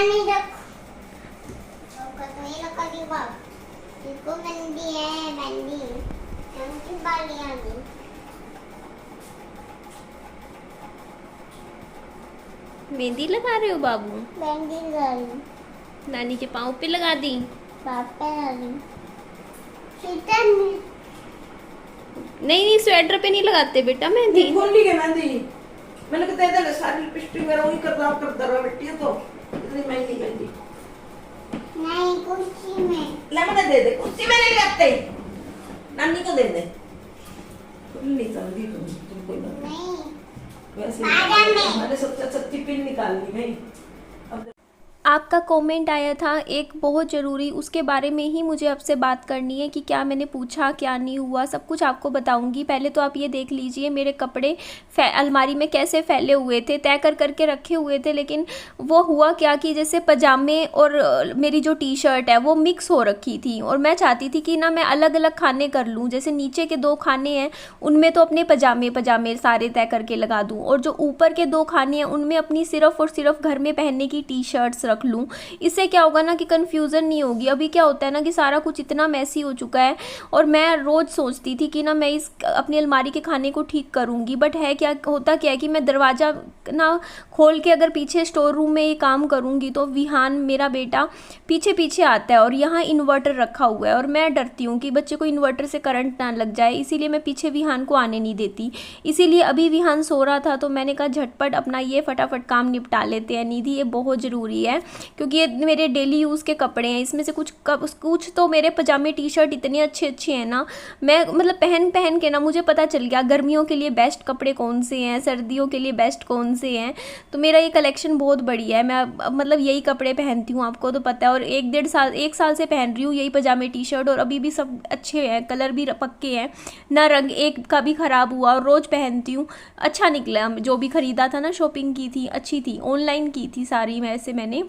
नहीं रख कतई लगा दी बाप इसको मेहंदी है मेहंदी उनकी बालियां दी मेहंदी लगा रहे हो बाबू? मेहंदी लगाई नानी के पाँव पे लगा दी? पापा लगाई सीता ने नहीं नहीं, स्वेटर पे नहीं लगाते बेटा मेहंदी। खोल ली है मेहंदी। मैंने कहा दे दे सारी लिपस्टिक मेरा वही करता रहा बेटी तो इतनी महंगी मेहंदी नहीं कुर्सी में ले मैंने दे दे कुर्सी में नहीं लगते नानी को दे दे नहीं समझी तुम कोई बात नहीं वैसे बादाम में। मैंने सबसे सच्ची पिन निकाल ली भाई। आपका कमेंट आया था एक बहुत ज़रूरी, उसके बारे में ही मुझे आपसे बात करनी है कि क्या मैंने पूछा क्या नहीं हुआ, सब कुछ आपको बताऊंगी। पहले तो आप ये देख लीजिए मेरे कपड़े अलमारी में कैसे फैले हुए थे, तय कर करके रखे हुए थे, लेकिन वो हुआ क्या कि जैसे पजामे और मेरी जो टी शर्ट है वो मिक्स हो रखी थी और मैं चाहती थी कि ना मैं अलग अलग खाने कर लूँ। जैसे नीचे के 2 खाने हैं उनमें तो अपने पजामे सारे तय करके लगा दूँ और जो ऊपर के 2 खाने हैं उनमें अपनी सिर्फ और सिर्फ घर में पहनने की टी शर्ट्स रख लूँ। इससे क्या होगा ना कि कन्फ्यूज़न नहीं होगी। अभी क्या होता है ना कि सारा कुछ इतना मैसी हो चुका है और मैं रोज़ सोचती थी कि ना मैं इस अपनी अलमारी के खाने को ठीक करूँगी, बट है क्या होता क्या है कि मैं दरवाज़ा ना खोल के अगर पीछे स्टोर रूम में ये काम करूँगी तो विहान मेरा बेटा पीछे पीछे आता है और यहाँ इन्वर्टर रखा हुआ है और मैं डरती हूँ कि बच्चे को इन्वर्टर से करंट ना लग जाए, इसीलिए मैं पीछे विहान को आने नहीं देती। इसीलिए अभी विहान सो रहा था तो मैंने कहा झटपट अपना ये फटाफट काम निपटा लेते हैं। निधि ये बहुत ज़रूरी है क्योंकि ये मेरे डेली यूज़ के कपड़े हैं, इसमें से कुछ तो मेरे पजामे टी शर्ट इतने अच्छे हैं ना, मैं मतलब पहन के ना मुझे पता चल गया गर्मियों के लिए बेस्ट कपड़े कौन से हैं, सर्दियों के लिए बेस्ट कौन से हैं। तो मेरा ये कलेक्शन बहुत बढ़िया है। मैं मतलब यही कपड़े पहनती हूँ, आपको तो पता है, और 1 साल से पहन रही हूँ यही पजामे टी शर्ट और अभी भी सब अच्छे हैं, कलर भी पक्के हैं ना, रंग एक का भी ख़राब हुआ और रोज़ पहनती हूँ। अच्छा निकला, जो भी ख़रीदा था ना, शॉपिंग की थी अच्छी थी, ऑनलाइन की थी सारी वैसे मैंने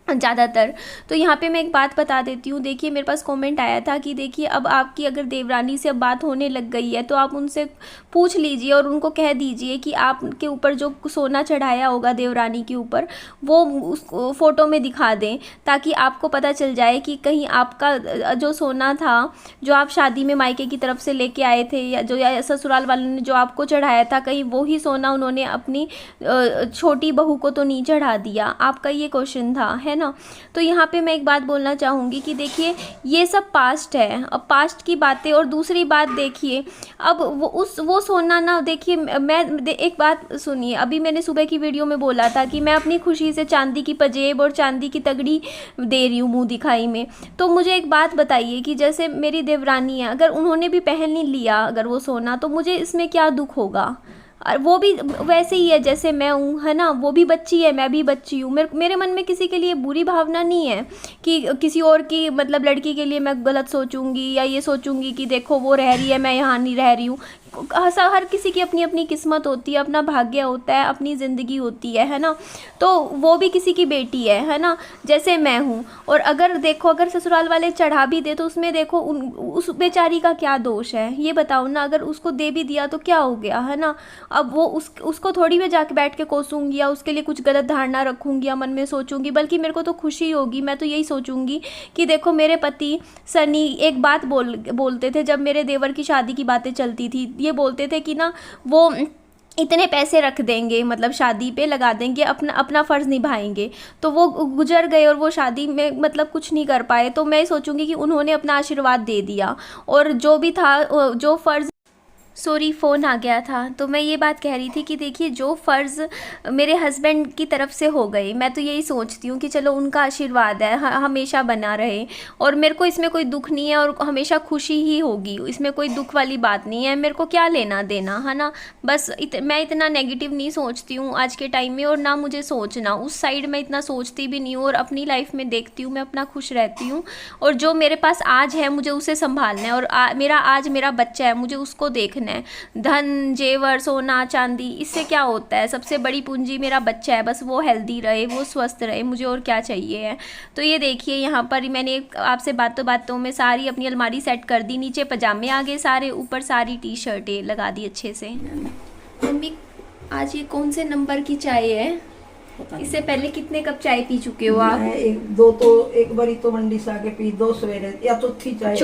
ज़्यादातर। तो यहाँ पे मैं एक बात बता देती हूँ। देखिए मेरे पास कमेंट आया था कि देखिए अब आपकी अगर देवरानी से अब बात होने लग गई है तो आप उनसे पूछ लीजिए और उनको कह दीजिए कि आपके ऊपर जो सोना चढ़ाया होगा देवरानी के ऊपर वो उस फ़ोटो में दिखा दें, ताकि आपको पता चल जाए कि कहीं आपका जो सोना था जो आप शादी में मायके की तरफ से लेके आए थे या ससुराल वालों ने जो आपको चढ़ाया था, कहीं वो ही सोना उन्होंने अपनी छोटी बहू को तो नहीं चढ़ा दिया। आपका ये क्वेश्चन था, है ना। तो यहाँ पे मैं एक बात बोलना चाहूँगी कि देखिए ये सब पास्ट है, अब पास्ट की बातें। और दूसरी बात देखिए अब वो सोना ना, देखिए एक बात सुनिए, अभी मैंने सुबह की वीडियो में बोला था कि मैं अपनी खुशी से चांदी की पजेब और चांदी की तगड़ी दे रही हूँ मुँह दिखाई में। तो मुझे एक बात बताइए कि जैसे मेरी देवरानी है, अगर उन्होंने भी पहन नहीं लिया अगर वो सोना, तो मुझे इसमें क्या दुख होगा। और वो भी वैसे ही है जैसे मैं हूँ, है ना, वो भी बच्ची है मैं भी बच्ची हूँ। मेरे मन में किसी के लिए बुरी भावना नहीं है कि किसी और की मतलब लड़की के लिए मैं गलत सोचूंगी या ये सोचूंगी कि देखो वो रह रही है मैं यहाँ नहीं रह रही हूँ। हर किसी की अपनी अपनी किस्मत होती है, अपना भाग्य होता है, अपनी ज़िंदगी होती है ना। तो वो भी किसी की बेटी है ना, जैसे मैं हूँ। और अगर देखो अगर ससुराल वाले चढ़ा भी दे तो उसमें देखो उस बेचारी का क्या दोष है, ये बताओ ना। अगर उसको दे भी दिया तो क्या हो गया, है ना। अब वो उसको थोड़ी मैं जाके बैठ के कोसूंगी या उसके लिए कुछ गलत धारणा रखूंगी या मन में सोचूंगी, बल्कि मेरे को तो खुशी होगी। मैं तो यही सोचूंगी कि देखो मेरे पति सनी एक बात बोलते थे जब मेरे देवर की शादी की बातें चलती थी, ये बोलते थे कि ना वो इतने पैसे रख देंगे, मतलब शादी पे लगा देंगे, अपना फ़र्ज़ निभाएंगे। तो वो गुजर गए और वो शादी में मतलब कुछ नहीं कर पाए। तो मैं सोचूंगी कि उन्होंने अपना आशीर्वाद दे दिया और जो भी था जो फ़र्ज़, सॉरी फ़ोन आ गया था। तो मैं ये बात कह रही थी कि देखिए जो फ़र्ज़ मेरे हस्बैंड की तरफ से हो गए, मैं तो यही सोचती हूँ कि चलो उनका आशीर्वाद है हमेशा बना रहे और मेरे को इसमें कोई दुख नहीं है और हमेशा खुशी ही होगी, इसमें कोई दुख वाली बात नहीं है। मेरे को क्या लेना देना, है ना। बस मैं इतना नेगेटिव नहीं सोचती हूँ आज के टाइम में, और ना मुझे सोचना उस साइड में इतना सोचती भी नहीं हूँ। और अपनी लाइफ में देखती हूँ, मैं अपना खुश रहती हूँ और जो मेरे पास आज है मुझे उसे संभालना है। और आज मेरा बच्चा है, मुझे उसको देखना है। धन जेवर सोना चांदी इससे क्या होता है, सबसे बड़ी पूंजी मेरा बच्चा है। बस वो हेल्दी रहे, वो स्वस्थ रहे, मुझे और क्या चाहिए है। तो ये देखिए यहाँ पर मैंने आपसे बातों बातों में सारी अपनी अलमारी सेट कर दी। नीचे पजामे आ गए सारे, ऊपर सारी टी शर्टें लगा दी अच्छे से। मम्मी आज ये कौन से नंबर की चाय है? पता नहीं। इससे पहले कितने कप चाय पी चुके हो आप? मैं एक बारी तो मंडी से आके पी, 2 सवेरे या चौथी चाय।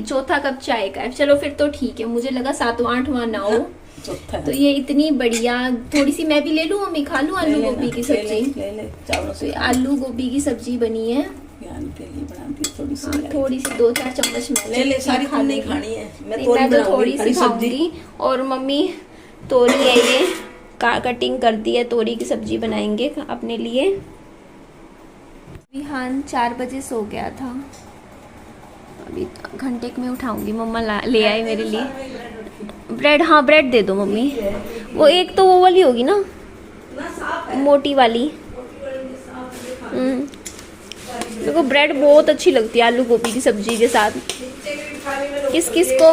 चौथा कप चाय का है। चलो फिर तो ठीक है, मुझे लगा 7वां 8वां ना हो। चौथा है। तो ये इतनी बढ़िया, थोड़ी सी मैं भी ले लूं मम्मी, खा लूं आलू गोभी की सब्जी? ले चावलों तो से। ये आलू गोभी की सब्जी बनी है, ज्ञान के लिए बनाती थोड़ी सी। हाँ, थोड़ी सी 2-4 चम्मच मैं ले सारी खा तुम नहीं लूंगी। खानी है, मैं नहीं, तोरी मैं तो बनाऊंगी, थोड़ी सी हरी सब्जी। खाऊंगी। और मम्मी तोरी है ये कटिंग कर दी है, तोरी की सब्जी बनाएंगे अपने लिए। विहान 4 बजे सो गया था, अभी घंटे में उठाऊंगी। मम्मा ले आए मेरे लिए ब्रेड। हाँ ब्रेड दे दो मम्मी। वो एक तो वो वाली होगी ना, मोटी वाली। मेरे को ब्रेड बहुत अच्छी लगती है आलू गोभी की सब्जी के साथ। किस किस को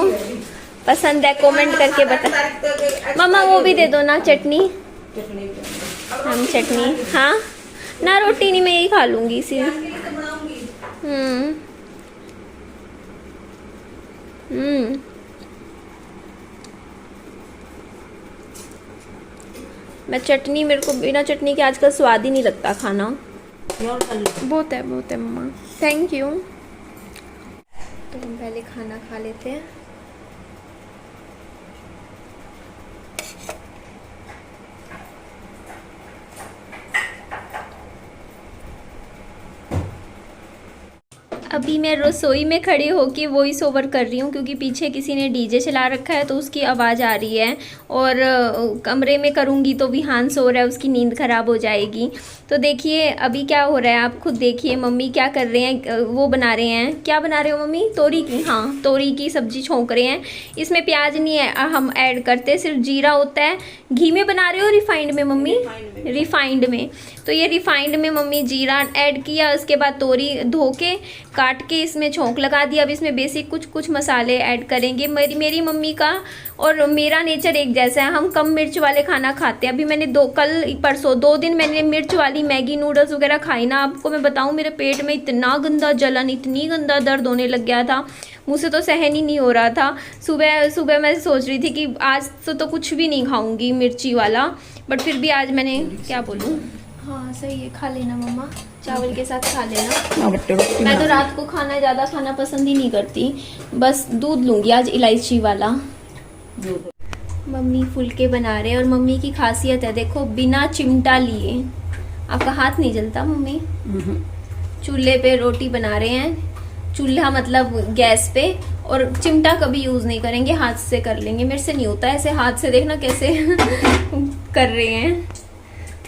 पसंद है कमेंट करके बता। मम्मा वो भी दे दो ना, चटनी। हम चटनी, हाँ ना, रोटी नहीं, मैं यही खा लूंगी इसी। मैं चटनी, मेरे को बिना चटनी के आजकल स्वाद ही नहीं लगता खाना। बहुत है मम्मा, थैंक यू। तो हम पहले खाना खा लेते हैं। अभी मैं रसोई में खड़ी होके वॉइस ओवर कर रही हूँ, क्योंकि पीछे किसी ने डीजे चला रखा है तो उसकी आवाज़ आ रही है। और कमरे में करूँगी तो विहान सो रहा है, उसकी नींद ख़राब हो जाएगी। तो देखिए अभी क्या हो रहा है, आप खुद देखिए मम्मी क्या कर रहे हैं। वो बना रहे हैं, क्या बना रहे हो मम्मी? तोरी की, हाँ तोरी की सब्जी छोंक रहे हैं। इसमें प्याज नहीं है हम ऐड करते, सिर्फ जीरा होता है। घी में बना रहे हो रिफाइंड में मम्मी? रिफाइंड में। तो ये रिफाइंड में मम्मी जीरा ऐड किया, उसके बाद तोरी धो के काट के इसमें छोंक लगा दिया। अब इसमें बेसिक कुछ मसाले ऐड करेंगे। मेरी मम्मी का और मेरा नेचर एक जैसा है, हम कम मिर्च वाले खाना खाते हैं। अभी मैंने कल परसों 2 दिन मैंने मिर्च वाली मैगी नूडल्स वगैरह खाई ना, आपको मैं बताऊं मेरे पेट में इतना गंदा जलन, इतनी गंदा दर्द होने लग गया था, मुझसे तो सहन ही नहीं हो रहा था। सुबह मैं सोच रही थी कि आज तो कुछ भी नहीं खाऊंगी मिर्ची वाला, बट फिर भी आज मैंने, क्या बोलूँ, हाँ सही है, खा लेना मम्मा, चावल के साथ खा लेना। मैं तो रात को ज़्यादा खाना पसंद ही नहीं करती, बस दूध लूँगी आज इलायची वाला। मम्मी फुलके बना रहे हैं और मम्मी की खासियत है देखो, बिना चिमटा लिए। आपका हाथ नहीं जलता मम्मी? चूल्हे पे रोटी बना रहे हैं, चूल्हा मतलब गैस पे, और चिमटा कभी यूज़ नहीं करेंगे, हाथ से कर लेंगे। मेरे से नहीं होता ऐसे हाथ से, देखना कैसे कर रहे हैं।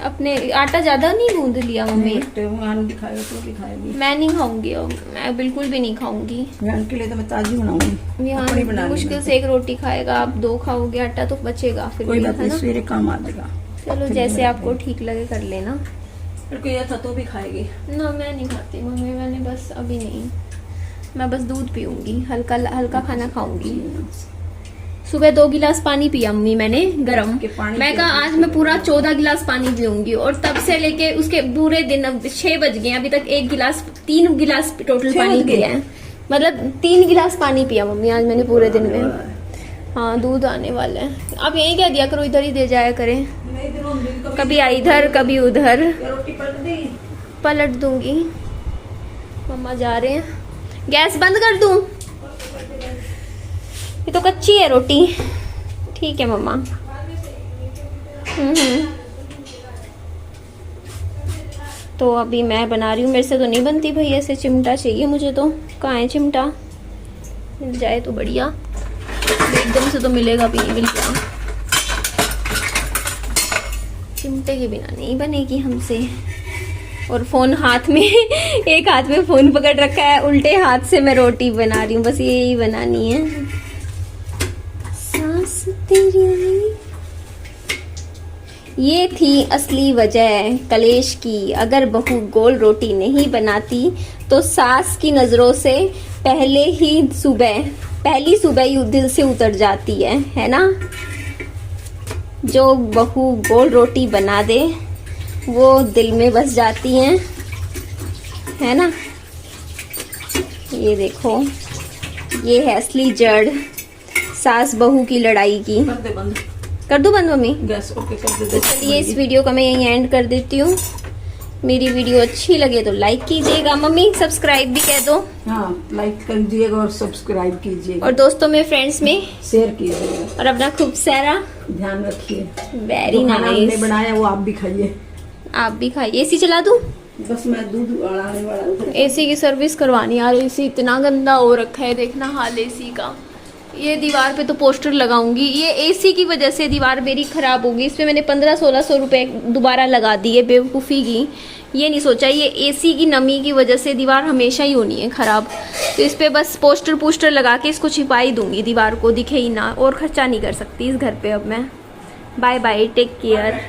अपने आटा ज्यादा नहीं गूंद लिया मम्मी? मैं नहीं खाऊंगी, मैं बिल्कुल भी नहीं खाऊंगी। के लिए तो मैं ताजी बनाऊंगी। मुश्किल से 1 रोटी खाएगा, आप 2 खाओगे, आटा तो बचेगा फिर। कोई बात नहीं, सवेरे काम आ जाएगा। चलो जैसे आपको ठीक लगे कर लेना। यह था तो भी खाएगी ना? मैं नहीं खाती मम्मी, मैंने बस अभी नहीं, मैं बस दूध पीऊंगी, हल्का खाना खाऊंगी। सुबह 2 गिलास पानी पिया मम्मी मैंने गरम। मैं कहा आज मैं पूरा 14 गिलास पानी पीऊंगी, और तब से लेके उसके पूरे दिन, अब 6 बज गए, अभी तक 3 गिलास टोटल पानी पिया है। मतलब 3 गिलास पानी पिया मम्मी आज मैंने पूरे दिन में। हाँ दूध आने वाला है। आप यही कह दिया करो, इधर ही दे जाया करें, कभी इधर कभी उधर। पलट दूंगी। मम्मा जा रहे हैं, गैस बंद कर दूं? ये तो कच्ची है रोटी। ठीक है मम्मा। तो अभी मैं बना रही हूँ, मेरे से तो नहीं बनती भाई, ऐसे चिमटा चाहिए मुझे तो। कहाँ है चिमटा? मिल जाए तो बढ़िया, एकदम से तो मिलेगा भी नहीं, मिल गया। चिमटे के बिना नहीं बनेगी हमसे। और फोन हाथ में एक हाथ में फोन पकड़ रखा है, उल्टे हाथ से मैं रोटी बना रही हूँ, बस यही बनानी है। सांस तेरी, ये थी असली वजह कलेश की। अगर बहू गोल रोटी नहीं बनाती तो सास की नजरों से पहली सुबह ही दिल से उतर जाती है ना? जो बहू गोल रोटी बना दे वो दिल में बस जाती हैं, है ना? ये देखो, ये है असली जड़ सास बहू की लड़ाई की। कर दे बंद। कर दूं बंद मम्मी? गैस ओके कर दे। चलिए इस वीडियो का मैं यहीं एंड कर देती हूँ। मेरी वीडियो अच्छी लगे तो लाइक कीजिएगा, मम्मी सब्सक्राइब भी कह दो, हाँ लाइक कीजिएगा और सब्सक्राइब कीजिएगा और दोस्तों में फ्रेंड्स में शेयर कीजिएगा और अपना खूब सारा ध्यान रखिए। वेरी जो खाना हमने नाइस। बनाया वो आप भी खाइए। आप भी खाइए। एसी चला दूं? बस मैं दूध अड़ाने वाला हूँ। एसी की सर्विस करवानी यार, एसी इतना गंदा हो रखा है, देखना हाल एसी का। ये दीवार पे तो पोस्टर लगाऊंगी, ये एसी की वजह से दीवार मेरी ख़राब होगी। इस पे मैंने 1500-1600 रुपए दोबारा लगा दिए बेवकूफ़ी की। ये नहीं सोचा ये एसी की नमी की वजह से दीवार हमेशा ही होनी है ख़राब। तो इस पे बस पोस्टर लगा के इसको छिपा ही दूंगी, दीवार को दिखे ही ना, और ख़र्चा नहीं कर सकती इस घर पे अब मैं। Bye bye, take care.